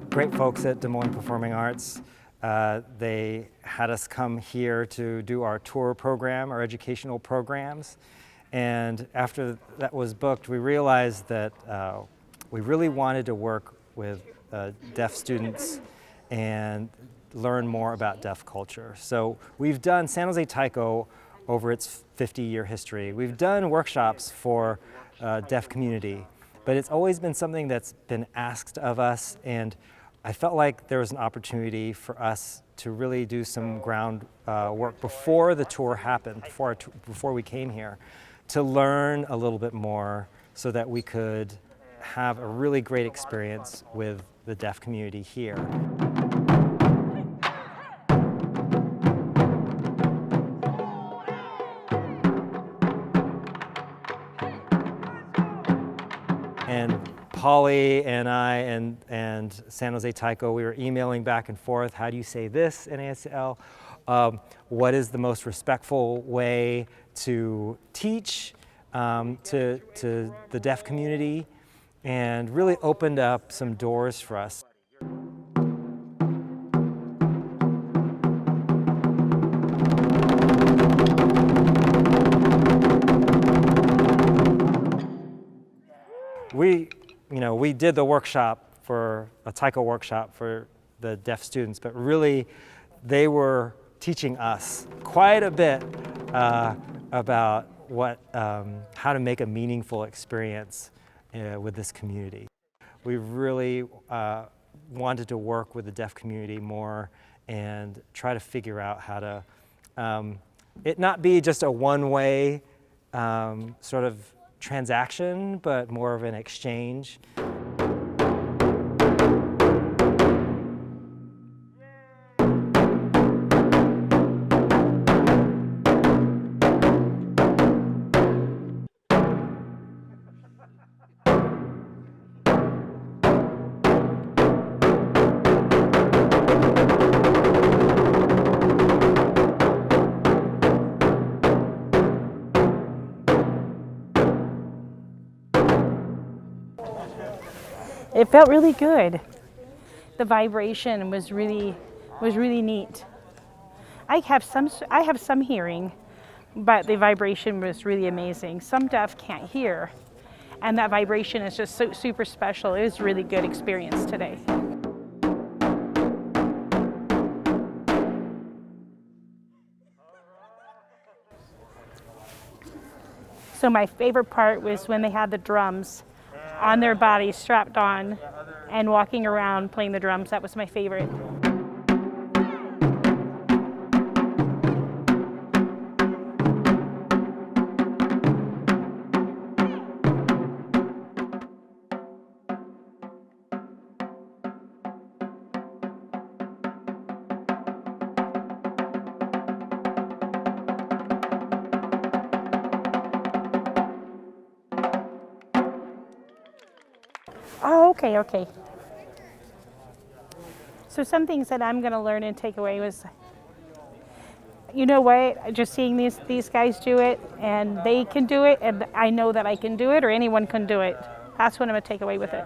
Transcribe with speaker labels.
Speaker 1: great folks at Des Moines Performing Arts. They had us come here to do our tour program, our educational programs. And after that was booked, we realized that we really wanted to work with deaf students and learn more about deaf culture. So we've done San Jose Taiko over its 50-year history. We've done workshops for deaf community, but it's always been something that's been asked of us, and I felt like there was an opportunity for us to really do some ground work before the tour happened, before we came here, to learn a little bit more so that we could have a really great experience with the deaf community here. And Polly and I and San Jose Taiko, we were emailing back and forth. How do you say this in ASL? What is the most respectful way to teach to the deaf community? And really opened up some doors for us. We did the workshop for a Taiko workshop for the deaf students, but really they were teaching us quite a bit about how to make a meaningful experience with this community. We really wanted to work with the deaf community more and try to figure out how to it not be just a one-way sort of transaction, but more of an exchange.
Speaker 2: It felt really good. The vibration was really neat. I have some hearing, but the vibration was really amazing. Some deaf can't hear, and that vibration is just so super special. It was a really good experience today. So my favorite part was when they had the drums on their bodies, strapped on, and walking around playing the drums. That was my favorite. Oh, okay. So some things that I'm going to learn and take away was, you know what, just seeing these guys do it, and they can do it, and I know that I can do it, or anyone can do it. That's what I'm going to take away with it.